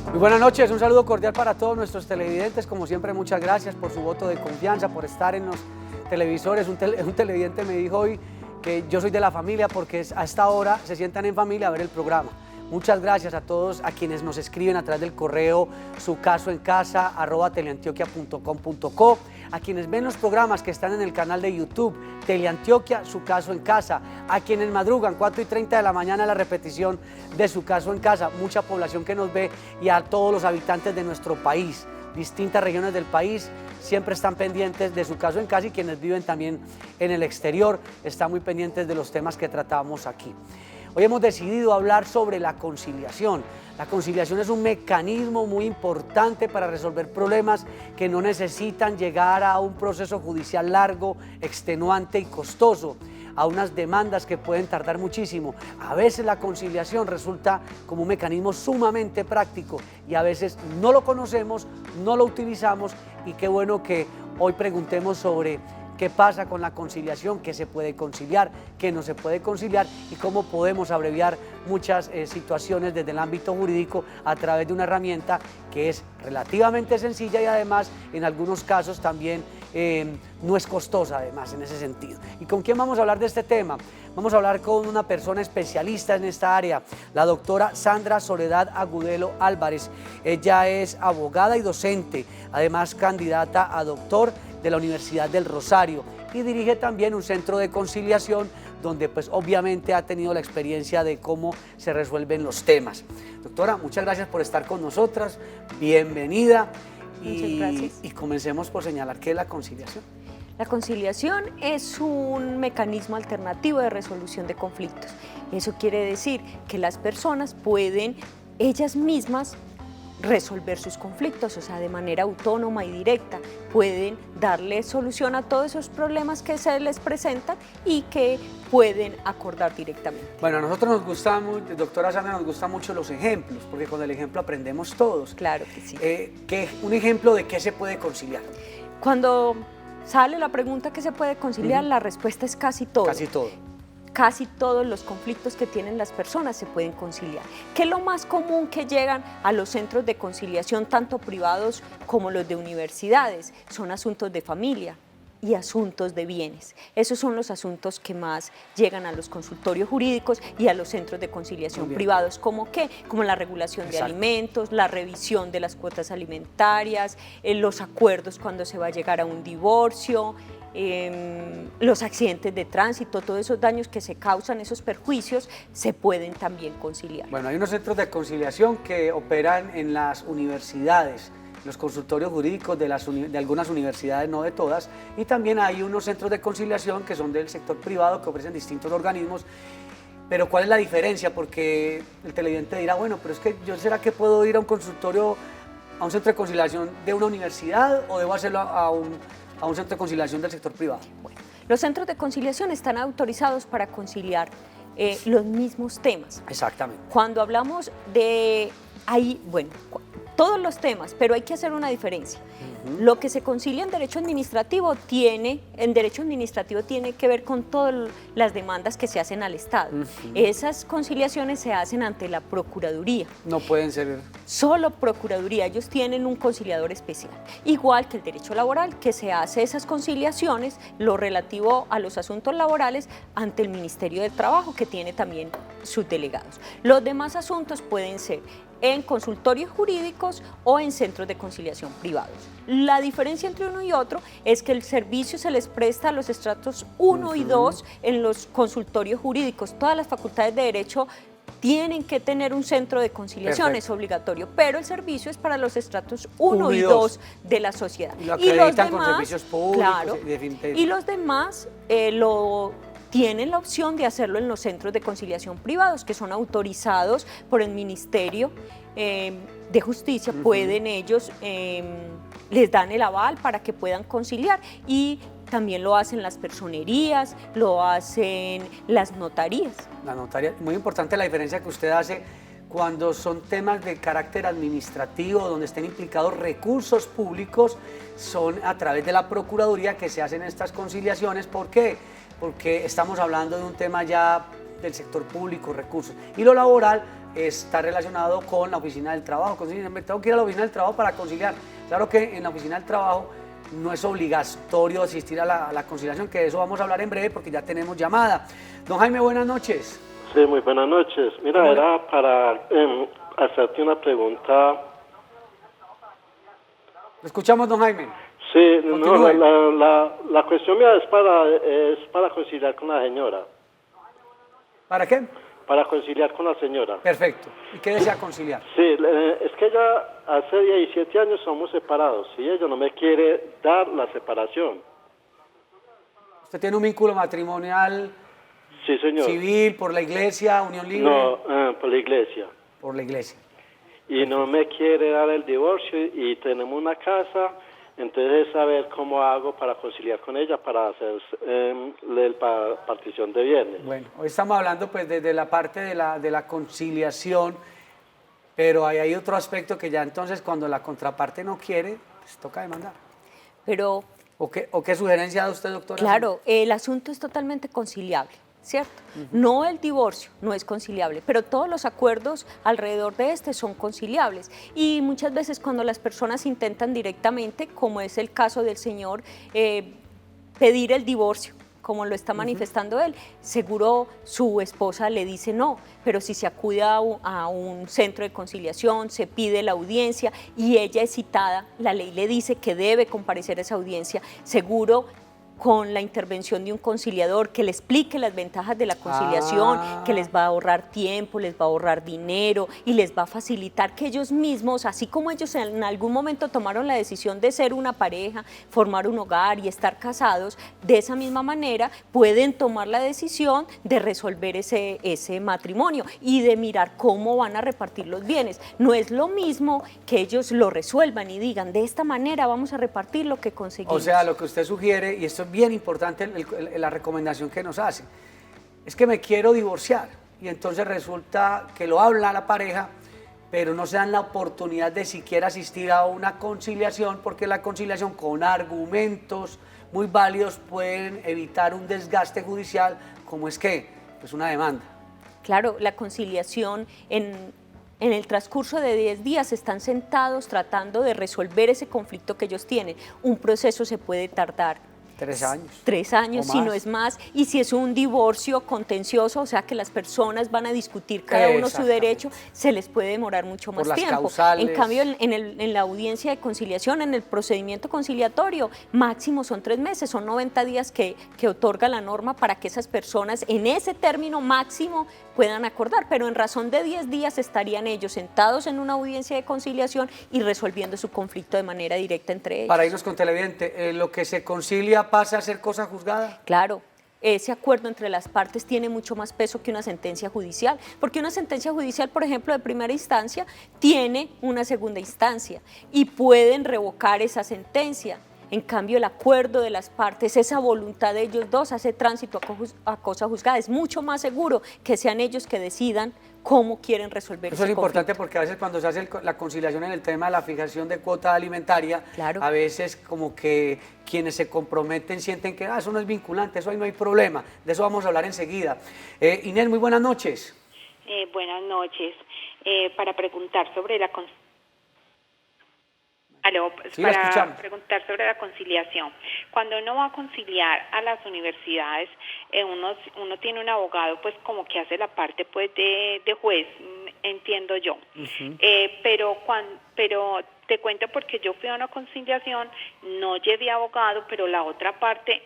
Muy buenas noches, un saludo cordial para todos nuestros televidentes. Como siempre, muchas gracias por su voto de confianza, por estar en los televisores. Un televidente me dijo hoy que yo soy de la familia porque a esta hora se sientan en familia a ver el programa. Muchas gracias a todos a quienes nos escriben a través del correo sucasoencasa@teleantioquia.com.co, a quienes ven los programas que están en el canal de YouTube Teleantioquia, Su Caso en Casa, a quienes madrugan 4:30 de la mañana la repetición de Su Caso en Casa, mucha población que nos ve, y a todos los habitantes de nuestro país, distintas regiones del país, siempre están pendientes de Su Caso en Casa, y quienes viven también en el exterior están muy pendientes de los temas que tratamos aquí. Hoy hemos decidido hablar sobre la conciliación. La conciliación es un mecanismo muy importante para resolver problemas que no necesitan llegar a un proceso judicial largo, extenuante y costoso, a unas demandas que pueden tardar muchísimo. A veces la conciliación resulta como un mecanismo sumamente práctico y a veces no lo conocemos, no lo utilizamos, y qué bueno que hoy preguntemos sobre qué pasa con la conciliación, qué se puede conciliar, qué no se puede conciliar y cómo podemos abreviar muchas situaciones desde el ámbito jurídico a través de una herramienta que es relativamente sencilla y además en algunos casos también no es costosa además en ese sentido. ¿Y con quién vamos a hablar de este tema? Vamos a hablar con una persona especialista en esta área, la doctora Sandra Soledad Agudelo Álvarez. Ella es abogada y docente, además candidata a doctor de la Universidad del Rosario, y dirige también un centro de conciliación donde pues obviamente ha tenido la experiencia de cómo se resuelven los temas. Doctora, muchas gracias por estar con nosotras, bienvenida. Muchas gracias. Y comencemos por señalar qué es la conciliación. La conciliación es un mecanismo alternativo de resolución de conflictos. Eso quiere decir que las personas pueden ellas mismas resolver sus conflictos, o sea, de manera autónoma y directa, pueden darle solución a todos esos problemas que se les presentan y que pueden acordar directamente. Bueno, a nosotros nos gusta mucho, doctora Sandra, nos gustan mucho los ejemplos, porque con el ejemplo aprendemos todos. Claro que sí. Un ejemplo de qué se puede conciliar. Cuando sale la pregunta ¿qué se puede conciliar? La respuesta es casi todo. Casi todo. Casi todos los conflictos que tienen las personas se pueden conciliar. ¿Qué es lo más común que llegan a los centros de conciliación, tanto privados como los de universidades? Son asuntos de familia y asuntos de bienes. Esos son los asuntos que más llegan a los consultorios jurídicos y a los centros de conciliación privados. ¿Cómo qué? Como la regulación de alimentos, la revisión de las cuotas alimentarias, los acuerdos cuando se va a llegar a un divorcio, los accidentes de tránsito, todos esos daños que se causan, esos perjuicios, se pueden también conciliar. Bueno, hay unos centros de conciliación que operan en las universidades, los consultorios jurídicos de algunas universidades, no de todas, y también hay unos centros de conciliación que son del sector privado que ofrecen distintos organismos. Pero ¿cuál es la diferencia? Porque el televidente dirá, bueno, pero es que yo, ¿será que puedo ir a un consultorio, a un centro de conciliación de una universidad, o debo hacerlo a un centro de conciliación del sector privado? Bueno, los centros de conciliación están autorizados para conciliar los mismos temas. Exactamente. Cuando hablamos de todos los temas, pero hay que hacer una diferencia. Lo que se concilia en derecho administrativo tiene que ver con todas las demandas que se hacen al Estado. Esas conciliaciones se hacen ante la Procuraduría. No pueden ser... Solo Procuraduría, ellos tienen un conciliador especial. Igual que el derecho laboral, que se hace esas conciliaciones, lo relativo a los asuntos laborales, ante el Ministerio del Trabajo, que tiene también sus delegados. Los demás asuntos pueden ser en consultorios jurídicos o en centros de conciliación privados. La diferencia entre uno y otro es que el servicio se les presta a los estratos 1 y 2 en los consultorios jurídicos. Todas las facultades de derecho tienen que tener un centro de conciliación, es obligatorio, pero el servicio es para los estratos 1 y 2 de la sociedad. Y los demás, con servicios públicos, claro, y los demás tienen la opción de hacerlo en los centros de conciliación privados, que son autorizados por el Ministerio de Justicia. Pueden ellos, les dan el aval para que puedan conciliar, y también lo hacen las personerías, lo hacen las notarías. La notaría, muy importante la diferencia que usted hace cuando son temas de carácter administrativo, donde estén implicados recursos públicos, son a través de la Procuraduría que se hacen estas conciliaciones. ¿Por qué? Porque estamos hablando de un tema ya del sector público, recursos. Y lo laboral, está relacionado con la oficina del trabajo. Me tengo que ir a la oficina del trabajo para conciliar. Claro que en la oficina del trabajo no es obligatorio asistir a la conciliación, que de eso vamos a hablar en breve porque ya tenemos llamada. Don Jaime, buenas noches. Sí, muy buenas noches. Mira, era para hacerte una pregunta. ¿Lo escuchamos, don Jaime? Sí, Continúe. no, la cuestión mía es para conciliar con la señora. ¿Para qué? Para conciliar con la señora. Perfecto. ¿Y qué desea conciliar? Sí, es que ella hace 17 años somos separados y ella no me quiere dar la separación. ¿Usted tiene un vínculo matrimonial? Sí, señor. ¿Civil, por la iglesia, unión libre? No, por la iglesia. Por la iglesia. Y no me quiere dar el divorcio y tenemos una casa, entonces es saber cómo hago para conciliar con ella, para hacer la partición de bienes. Bueno, hoy estamos hablando pues desde la parte de la conciliación, pero hay otro aspecto que ya entonces cuando la contraparte no quiere, pues toca demandar. Pero ¿O qué sugerencia da usted, doctora? claro, el asunto es totalmente conciliable, ¿cierto? No el divorcio, no es conciliable, pero todos los acuerdos alrededor de este son conciliables. Y muchas veces cuando las personas intentan directamente, como es el caso del señor, pedir el divorcio, como lo está manifestando él, seguro su esposa le dice no, pero si se acude a un centro de conciliación, se pide la audiencia y ella es citada, la ley le dice que debe comparecer a esa audiencia, seguro con la intervención de un conciliador que le explique las ventajas de la conciliación, que les va a ahorrar tiempo, les va a ahorrar dinero y les va a facilitar que ellos mismos, así como ellos en algún momento tomaron la decisión de ser una pareja, formar un hogar y estar casados, de esa misma manera pueden tomar la decisión de resolver ese matrimonio y de mirar cómo van a repartir los bienes. No es lo mismo que ellos lo resuelvan y digan, de esta manera vamos a repartir lo que conseguimos. O sea, lo que usted sugiere, y esto es bien importante la recomendación que nos hace, es que me quiero divorciar y entonces resulta que lo habla la pareja, pero no se dan la oportunidad de siquiera asistir a una conciliación, porque la conciliación con argumentos muy válidos pueden evitar un desgaste judicial, como es que, pues una demanda. Claro, la conciliación en el transcurso de 10 días están sentados tratando de resolver ese conflicto que ellos tienen. Un proceso se puede tardar 3 años. 3 años, si no es más, y si es un divorcio contencioso, o sea que las personas van a discutir cada uno su derecho, se les puede demorar mucho más tiempo. Causales. En cambio, en la audiencia de conciliación, en el procedimiento conciliatorio, máximo son 3 meses, son 90 días que otorga la norma para que esas personas en ese término máximo puedan acordar, pero en razón de 10 días estarían ellos sentados en una audiencia de conciliación y resolviendo su conflicto de manera directa entre ellos. Para irnos con televidente, lo que se concilia pasa a ser cosa juzgada. Claro, ese acuerdo entre las partes tiene mucho más peso que una sentencia judicial, porque una sentencia judicial, por ejemplo, de primera instancia, tiene una segunda instancia y pueden revocar esa sentencia. En cambio, el acuerdo de las partes, esa voluntad de ellos dos hace tránsito a cosa juzgada. Es mucho más seguro que sean ellos que decidan cómo quieren resolver Eso ese es importante conflicto. porque a veces cuando se hace la conciliación en el tema de la fijación de cuota alimentaria, Claro. a veces como que quienes se comprometen sienten que eso no es vinculante, eso ahí no hay problema. De eso vamos a hablar enseguida. Inés, muy buenas noches. Buenas noches. Para preguntar sobre la Sí, la escuchamos. preguntar sobre la conciliación. Cuando uno va a conciliar a las universidades, uno tiene un abogado pues como que hace la parte pues de juez, entiendo yo. Pero te cuento porque yo fui a una conciliación, no llevé abogado, pero la otra parte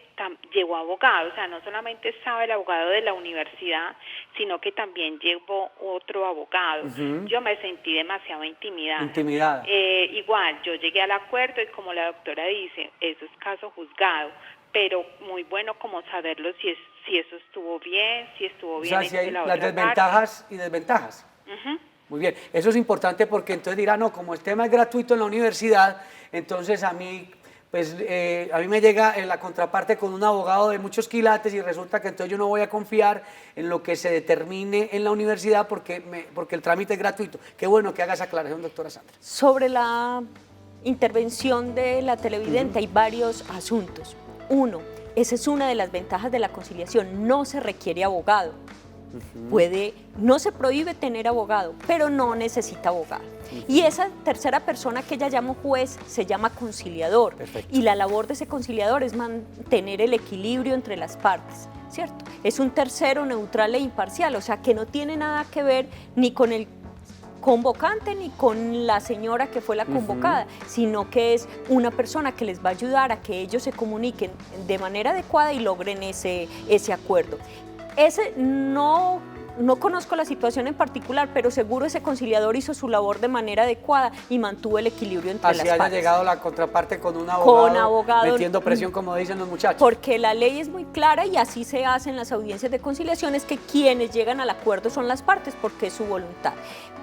llevó abogado, o sea, no solamente estaba el abogado de la universidad, sino que también llevó otro abogado. Yo me sentí demasiado intimidada. Igual, yo llegué al acuerdo y como la doctora dice, eso es caso juzgado, pero muy bueno como saberlo si eso estuvo bien, O sea, si hay las desventajas y desventajas. Muy bien, eso es importante porque entonces dirá, no, como el tema es gratuito en la universidad, entonces a mí me llega la contraparte con un abogado de muchos quilates y resulta que entonces yo no voy a confiar en lo que se determine en la universidad porque el trámite es gratuito. Qué bueno que haga esa aclaración, doctora Sandra. Sobre la intervención de la televidente hay varios asuntos. Uno, esa es una de las ventajas de la conciliación, no se requiere abogado. No se prohíbe tener abogado, pero no necesita abogado. Y esa tercera persona que ella llama juez se llama conciliador. Perfecto. Y la labor de ese conciliador es mantener el equilibrio entre las partes, ¿cierto? Es un tercero neutral e imparcial, o sea, que no tiene nada que ver ni con el convocante ni con la señora que fue la convocada, sino que es una persona que les va a ayudar a que ellos se comuniquen de manera adecuada y logren ese acuerdo. No conozco la situación en particular, pero seguro ese conciliador hizo su labor de manera adecuada y mantuvo el equilibrio entre las partes. Así haya llegado la contraparte con un abogado, metiendo presión, como dicen los muchachos. Porque la ley es muy clara y así se hace en las audiencias de conciliación, es que quienes llegan al acuerdo son las partes porque es su voluntad.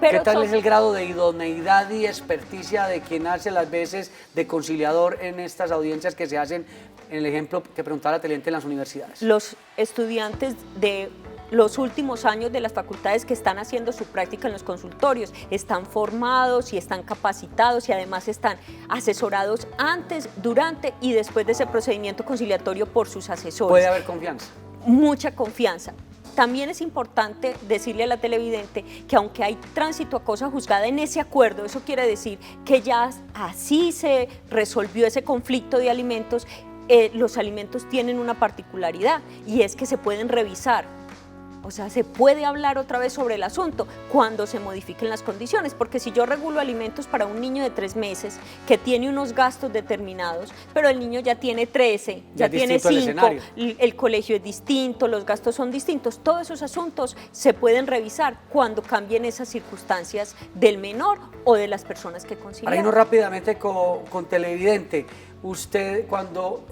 Pero ¿qué tal es el grado de idoneidad y experticia de quien hace las veces de conciliador en estas audiencias que se hacen, en el ejemplo que preguntaba la televidente, en las universidades? Los estudiantes de los últimos años de las facultades que están haciendo su práctica en los consultorios están formados y están capacitados y además están asesorados antes, durante y después de ese procedimiento conciliatorio por sus asesores. ¿Puede haber confianza? Mucha confianza. También es importante decirle a la televidente que aunque hay tránsito a cosa juzgada en ese acuerdo, eso quiere decir que ya así se resolvió ese conflicto de alimentos, los alimentos tienen una particularidad y es que se pueden revisar. O sea, se puede hablar otra vez sobre el asunto cuando se modifiquen las condiciones, porque si yo regulo alimentos para un niño de 3 meses que tiene unos gastos determinados, pero el niño ya tiene 13, ya tiene 5, el colegio es distinto, los gastos son distintos, todos esos asuntos se pueden revisar cuando cambien esas circunstancias del menor o de las personas que concilian. Para irnos rápidamente con televidente, usted cuando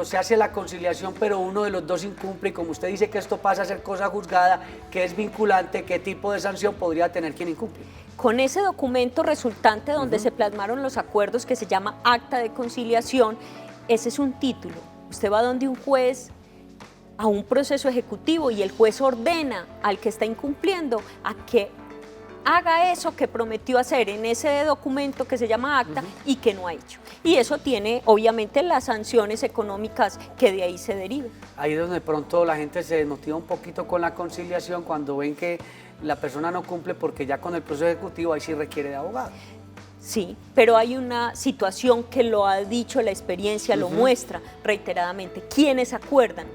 se hace la conciliación pero uno de los dos incumple y como usted dice que esto pasa a ser cosa juzgada, que es vinculante, ¿qué tipo de sanción podría tener quien incumple? Con ese documento resultante donde se plasmaron los acuerdos que se llama acta de conciliación, ese es un título. Usted va donde un juez a un proceso ejecutivo y el juez ordena al que está incumpliendo a que haga eso que prometió hacer en ese documento que se llama acta y que no ha hecho. Y eso tiene obviamente las sanciones económicas que de ahí se derivan. Ahí es donde de pronto la gente se desmotiva un poquito con la conciliación cuando ven que la persona no cumple porque ya con el proceso ejecutivo ahí sí requiere de abogado. Sí, pero hay una situación que lo ha dicho la experiencia, lo muestra reiteradamente. ¿Quiénes acuerdan?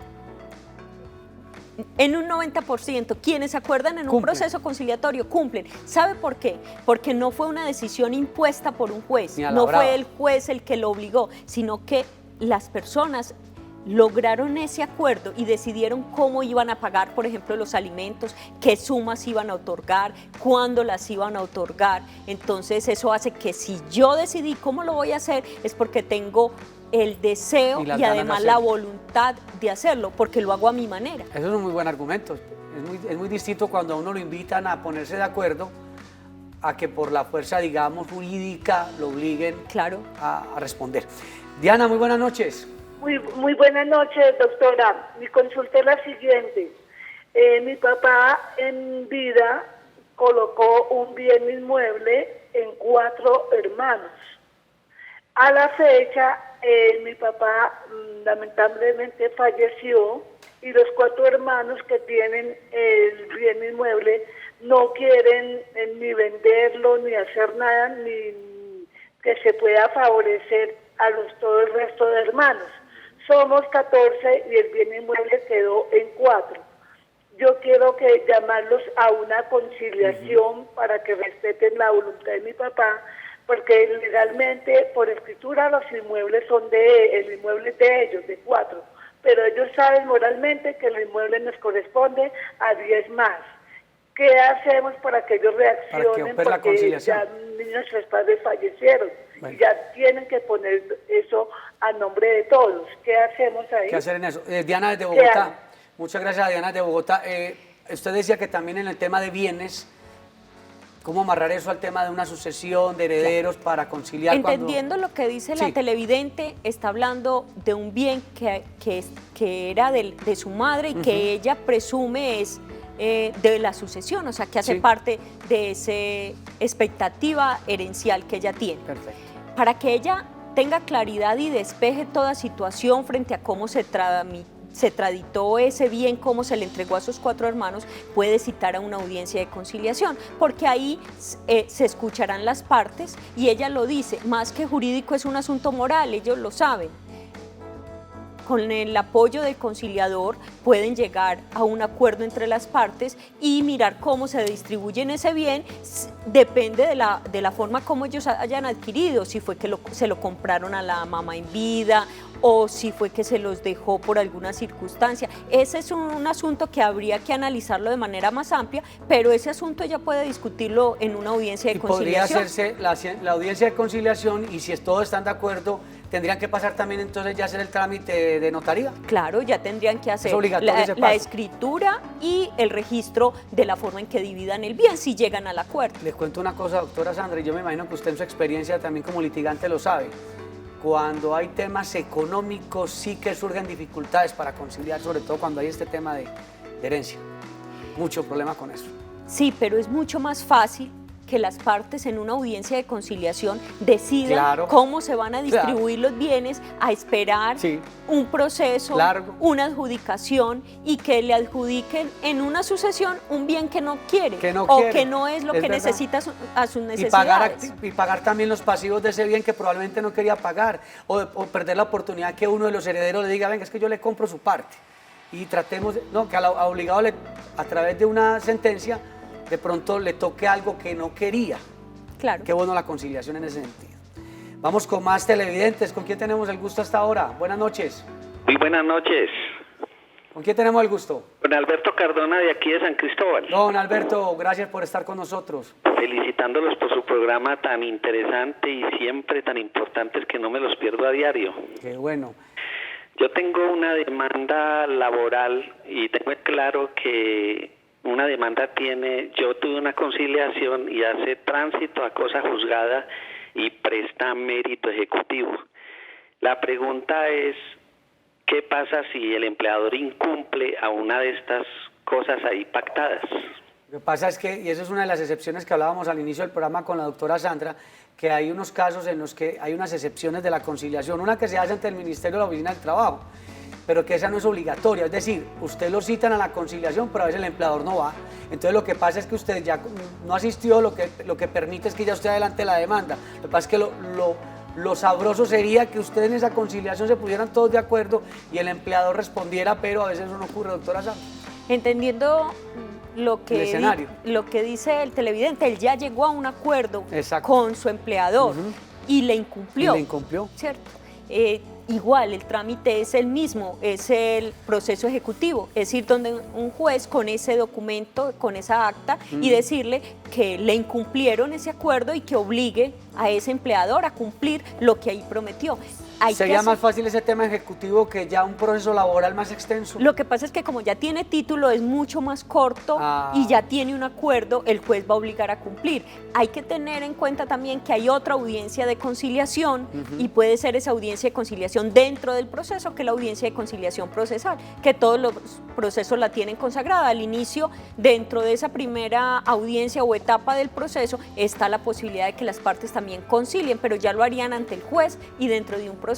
En un 90%, quienes acuerdan en un proceso conciliatorio cumplen. ¿Sabe por qué? Porque no fue una decisión impuesta por un juez, no fue el juez el que lo obligó, sino que las personas lograron ese acuerdo y decidieron cómo iban a pagar, por ejemplo, los alimentos, qué sumas iban a otorgar, cuándo las iban a otorgar. Entonces eso hace que si yo decidí cómo lo voy a hacer es porque tengo el deseo y además la voluntad de hacerlo, porque lo hago a mi manera. Eso es un muy buen argumento. Es muy distinto cuando a uno lo invitan a ponerse de acuerdo a que por la fuerza, digamos, jurídica lo obliguen a responder. Diana, muy buenas noches. Muy buenas noches, doctora. Mi consulta es la siguiente. Mi papá en vida colocó un bien inmueble en 4 hermanos. A la fecha, mi papá lamentablemente falleció y los 4 hermanos que tienen el bien inmueble no quieren ni venderlo, ni hacer nada, ni que se pueda favorecer a todo el resto de hermanos. Somos 14 y el bien inmueble quedó en 4. Yo quiero llamarlos a una conciliación para que respeten la voluntad de mi papá, porque legalmente, por escritura, los inmuebles son el inmueble es de ellos, de 4, pero ellos saben moralmente que el inmueble nos corresponde a 10 más. ¿Qué hacemos para que ellos reaccionen? Porque ya nuestros padres fallecieron y ya tienen que poner eso a nombre de todos. ¿Qué hacemos ahí? ¿Qué hacer en eso? Diana desde Bogotá. Muchas gracias a Diana de Bogotá. Usted decía que también en el tema de bienes, ¿cómo amarrar eso al tema de una sucesión de herederos para conciliar? Entendiendo lo que dice la televidente, está hablando de un bien que era de su madre y que ella presume es de la sucesión, o sea, que hace parte de esa expectativa herencial que ella tiene. Perfecto. Para que ella tenga claridad y despeje toda situación frente a cómo se se traditó ese bien como se le entregó a sus 4 hermanos, puede citar a una audiencia de conciliación, porque ahí se escucharán las partes y ella lo dice, más que jurídico es un asunto moral, ellos lo saben. Con el apoyo del conciliador pueden llegar a un acuerdo entre las partes y mirar cómo se distribuyen ese bien, depende de la forma como ellos hayan adquirido, si fue que se lo compraron a la mamá en vida o si fue que se los dejó por alguna circunstancia. Ese es un asunto que habría que analizarlo de manera más amplia, pero ese asunto ya puede discutirlo en una audiencia de conciliación. Podría hacerse la audiencia de conciliación y si todos están de acuerdo, ¿tendrían que pasar también entonces ya hacer el trámite de notaría? Claro, ya tendrían que hacer la escritura y el registro de la forma en que dividan el bien, si llegan al acuerdo. Les cuento una cosa, doctora Sandra, y yo me imagino que usted en su experiencia también como litigante lo sabe. Cuando hay temas económicos sí que surgen dificultades para conciliar, sobre todo cuando hay este tema de herencia. Mucho problema con eso. Sí, pero es mucho más fácil que las partes en una audiencia de conciliación decidan cómo se van a distribuir los bienes, a esperar un proceso, una adjudicación y que le adjudiquen en una sucesión un bien que no quiere que no es lo que necesita a sus necesidades. Y pagar también los pasivos de ese bien que probablemente no quería pagar o perder la oportunidad que uno de los herederos le diga, venga, es que yo le compro su parte y tratemos, que al obligado a través de una sentencia de pronto le toque algo que no quería. Claro. Qué bueno la conciliación en ese sentido. Vamos con más televidentes. ¿Con quién tenemos el gusto hasta ahora? Buenas noches. Muy buenas noches. ¿Con quién tenemos el gusto? Con Alberto Cardona de aquí de San Cristóbal. Don Alberto, gracias por estar con nosotros. Felicitándolos por su programa tan interesante y siempre tan importantes que no me los pierdo a diario. Qué bueno. Yo tengo una demanda laboral y tengo claro que una demanda yo tuve una conciliación y hace tránsito a cosa juzgada y presta mérito ejecutivo. La pregunta es, ¿qué pasa si el empleador incumple a una de estas cosas ahí pactadas? Lo que pasa es que, y eso es una de las excepciones que hablábamos al inicio del programa con la doctora Sandra, que hay unos casos en los que hay unas excepciones de la conciliación, una que se hace ante el Ministerio de la Oficina del Trabajo, pero que esa no es obligatoria, es decir, usted lo citan a la conciliación, pero a veces el empleador no va. Entonces lo que pasa es que usted ya no asistió, lo que permite es que ya usted adelante la demanda. Lo que pasa es que lo sabroso sería que ustedes en esa conciliación se pusieran todos de acuerdo y el empleador respondiera, pero a veces eso no ocurre, doctora Sandra. Entendiendo lo que dice el televidente, él ya llegó a un acuerdo con su empleador y le incumplió. ¿Cierto? Igual, el trámite es el mismo, es el proceso ejecutivo, es ir donde un juez con ese documento, con esa acta y decirle que le incumplieron ese acuerdo y que obligue a ese empleador a cumplir lo que ahí prometió. ¿Sería más fácil ese tema ejecutivo que ya un proceso laboral más extenso? Lo que pasa es que como ya tiene título, es mucho más corto y ya tiene un acuerdo, el juez va a obligar a cumplir. Hay que tener en cuenta también que hay otra audiencia de conciliación y puede ser esa audiencia de conciliación dentro del proceso, que es la audiencia de conciliación procesal, que todos los procesos la tienen consagrada. Al inicio, dentro de esa primera audiencia o etapa del proceso, está la posibilidad de que las partes también concilien, pero ya lo harían ante el juez y dentro de un proceso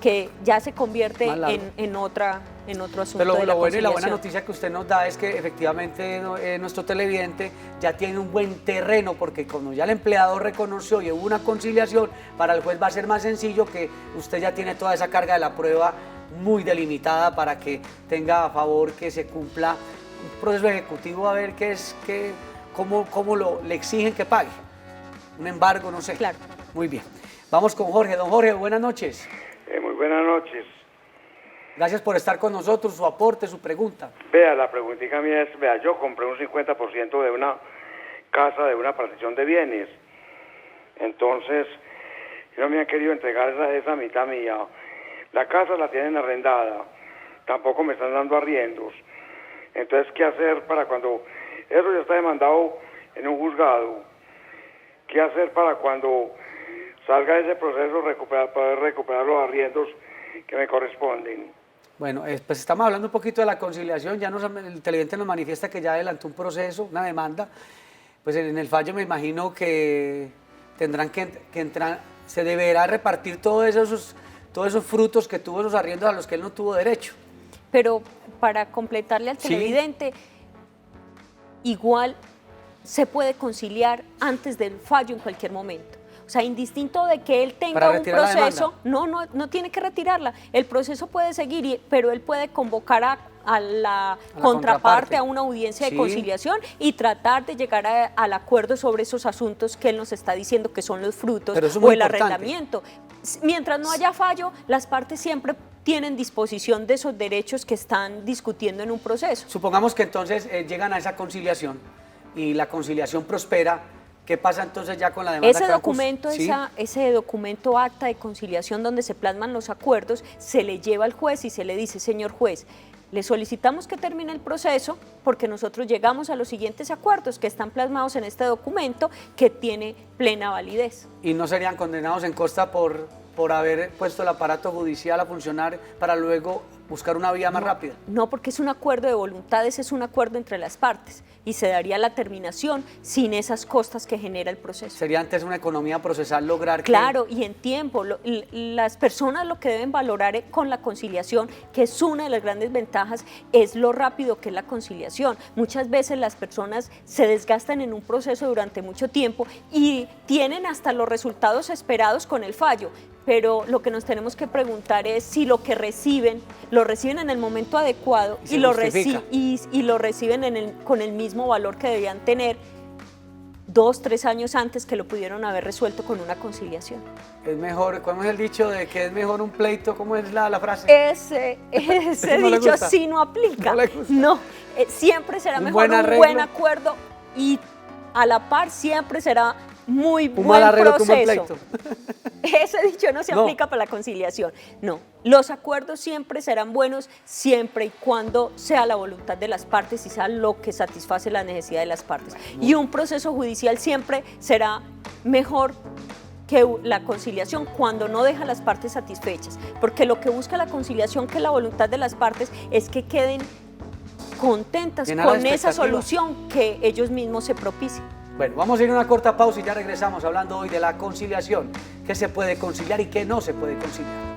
que ya se convierte en otro asunto. Pero lo bueno y la buena noticia que usted nos da es que efectivamente nuestro televidente ya tiene un buen terreno, porque como ya el empleador reconoció y hubo una conciliación, para el juez va a ser más sencillo, que usted ya tiene toda esa carga de la prueba muy delimitada para que tenga a favor que se cumpla un proceso ejecutivo, a ver cómo le exigen que pague. Un embargo, no sé. Claro. Muy bien. Vamos con Jorge. Don Jorge, buenas noches. Muy buenas noches. Gracias por estar con nosotros, su aporte, su pregunta. Vea, la preguntita mía es, yo compré un 50% de una casa, de una partición de bienes. Entonces, no me han querido entregar esa mitad mía. La casa la tienen arrendada, tampoco me están dando arriendos. Entonces, ¿qué hacer para cuando eso ya está demandado en un juzgado? ¿Qué hacer para cuando salga ese proceso, poder recuperar los arriendos que me corresponden? Bueno, pues estamos hablando un poquito de la conciliación, ya el televidente nos manifiesta que ya adelantó un proceso, una demanda, pues en el fallo me imagino que tendrán que entrar, se deberá repartir todos esos frutos que tuvo esos arriendos a los que él no tuvo derecho. pero para completarle al televidente, igual se puede conciliar antes del fallo en cualquier momento. O sea, indistinto de que él tenga un proceso, no tiene que retirarla. El proceso puede seguir, pero él puede convocar a la contraparte a una audiencia de conciliación y tratar de llegar al acuerdo sobre esos asuntos que él nos está diciendo que son los frutos o el arrendamiento. Mientras no haya fallo, las partes siempre tienen disposición de esos derechos que están discutiendo en un proceso. Supongamos que entonces llegan a esa conciliación y la conciliación prospera. ¿Qué pasa entonces ya con la demanda? Ese documento, acta de conciliación donde se plasman los acuerdos, se le lleva al juez y se le dice, señor juez, le solicitamos que termine el proceso porque nosotros llegamos a los siguientes acuerdos que están plasmados en este documento que tiene plena validez. ¿Y no serían condenados en costa por haber puesto el aparato judicial a funcionar para luego buscar una vía más rápida? No, porque es un acuerdo de voluntades, es un acuerdo entre las partes y se daría la terminación sin esas costas que genera el proceso. Sería antes una economía procesal lograr Claro, y en tiempo. Las personas lo que deben valorar con la conciliación, que es una de las grandes ventajas, es lo rápido que es la conciliación. Muchas veces las personas se desgastan en un proceso durante mucho tiempo y tienen hasta los resultados esperados con el fallo. Pero lo que nos tenemos que preguntar es si lo que reciben, lo reciben en el momento adecuado y lo reciben con el mismo valor que debían tener 2, 3 años antes que lo pudieron haber resuelto con una conciliación. Es mejor, ¿cómo es el dicho de que es mejor un pleito? ¿Cómo es la frase? Ese dicho sí no aplica. No, siempre será mejor un buen acuerdo y a la par siempre será muy buen proceso. Ese dicho no se aplica para la conciliación. No, los acuerdos siempre serán buenos siempre y cuando sea la voluntad de las partes y sea lo que satisface la necesidad de las partes. Y un proceso judicial siempre será mejor que la conciliación cuando no deja a las partes satisfechas, porque lo que busca la conciliación, que es la voluntad de las partes, es que queden contentas con esa solución que ellos mismos se propician. Bueno, vamos a ir a una corta pausa y ya regresamos hablando hoy de la conciliación, qué se puede conciliar y qué no se puede conciliar.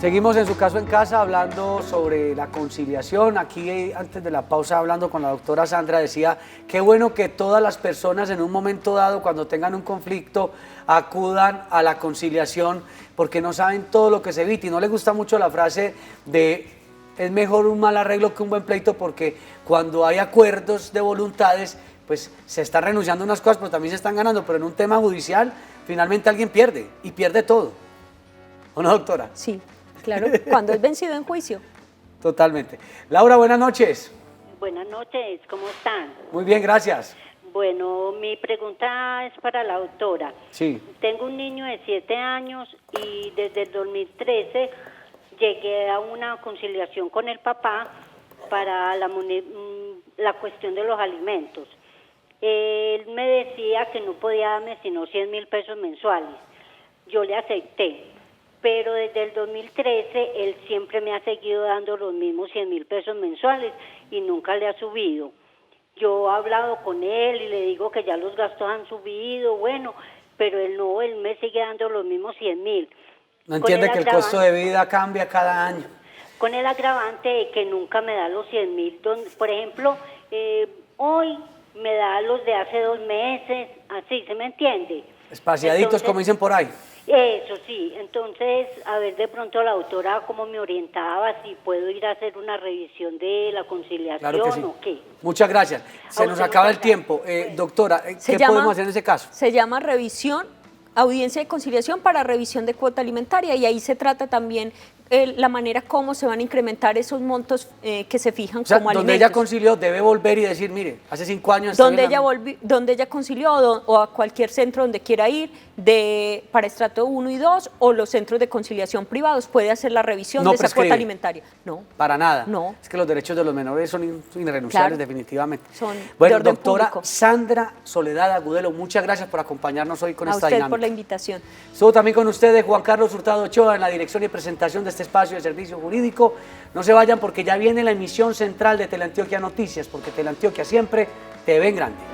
Seguimos en Su Caso en Casa hablando sobre la conciliación. Aquí antes de la pausa hablando con la doctora Sandra decía qué bueno que todas las personas en un momento dado cuando tengan un conflicto acudan a la conciliación porque no saben todo lo que se evita y no les gusta mucho la frase de es mejor un mal arreglo que un buen pleito porque cuando hay acuerdos de voluntades pues se están renunciando a unas cosas pero también se están ganando, pero en un tema judicial finalmente alguien pierde y pierde todo. ¿O no, doctora? Sí. Claro, cuando es vencido en juicio. Totalmente. Laura, buenas noches. Buenas noches, ¿cómo están? Muy bien, gracias. Bueno, mi pregunta es para la doctora. Sí. Tengo un niño de 7 años y desde el 2013 llegué a una conciliación con el papá para la cuestión de los alimentos. Él me decía que no podía darme sino 100.000 pesos mensuales. Yo le acepté. Pero desde el 2013 él siempre me ha seguido dando los mismos 100.000 pesos mensuales y nunca le ha subido. Yo he hablado con él y le digo que ya los gastos han subido, bueno, pero él me sigue dando los mismos 100.000. No entiende que el costo de vida cambia cada año. Con el agravante de que nunca me da los 100.000. Por ejemplo, hoy me da los de hace 2 meses, así, ¿se me entiende? Espaciaditos, entonces, como dicen por ahí. Eso sí, entonces, a ver de pronto la doctora cómo me orientaba, si puedo ir a hacer una revisión de la conciliación claro que sí. o qué. Muchas gracias. Se nos acaba el tiempo. Doctora, ¿qué podemos hacer en ese caso? Se llama revisión, audiencia de conciliación para revisión de cuota alimentaria y ahí se trata también la manera como se van a incrementar esos montos que se fijan O sea, como donde alimentos. ella concilió debe volver y decir, mire, hace 5 años... Donde ella concilió o a cualquier centro donde quiera ir para estrato 1 y 2 o los centros de conciliación privados puede hacer la revisión No de esa prescribe. cuota alimentaria. No. Para nada. No. Es que los derechos de los menores son irrenunciables, Claro. definitivamente. Son Bueno, de orden doctora público. Sandra Soledad Agudelo, muchas gracias por acompañarnos hoy con A esta usted dinámica. por la invitación. Estuvo también con ustedes Juan Carlos Hurtado Ochoa en la dirección y presentación de este espacio de servicio jurídico. No se vayan porque ya viene la emisión central de Teleantioquia Noticias, porque Teleantioquia siempre te ve en grande.